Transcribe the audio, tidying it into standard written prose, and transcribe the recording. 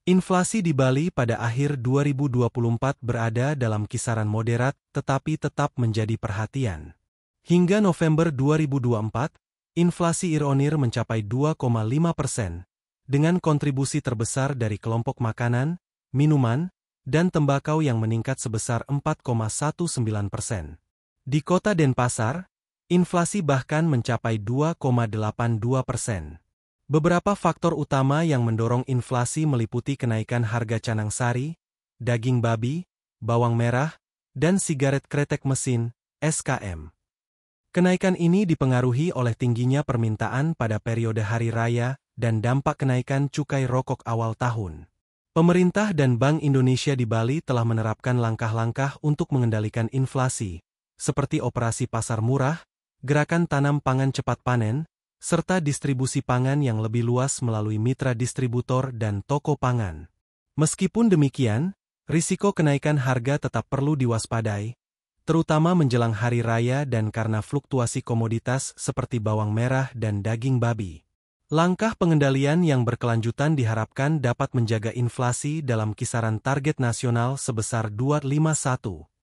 Inflasi di Bali pada akhir 2024 berada dalam kisaran moderat tetapi tetap menjadi perhatian. Hingga November 2024, inflasi year-on-year mencapai 2,5%, dengan kontribusi terbesar dari kelompok makanan, minuman, dan tembakau yang meningkat sebesar 4,19%. Di kota Denpasar, inflasi bahkan mencapai 2,82%. Beberapa faktor utama yang mendorong inflasi meliputi kenaikan harga canang sari, daging babi, bawang merah, dan sigaret kretek mesin, SKM. Kenaikan ini dipengaruhi oleh tingginya permintaan pada periode hari raya dan dampak kenaikan cukai rokok awal tahun. Pemerintah dan Bank Indonesia di Bali telah menerapkan langkah-langkah untuk mengendalikan inflasi, seperti operasi pasar murah, gerakan tanam pangan cepat panen, serta distribusi pangan yang lebih luas melalui mitra distributor dan toko pangan. Meskipun demikian, risiko kenaikan harga tetap perlu diwaspadai, terutama menjelang hari raya dan karena fluktuasi komoditas seperti bawang merah dan daging babi. Langkah pengendalian yang berkelanjutan diharapkan dapat menjaga inflasi dalam kisaran target nasional sebesar 2,51%.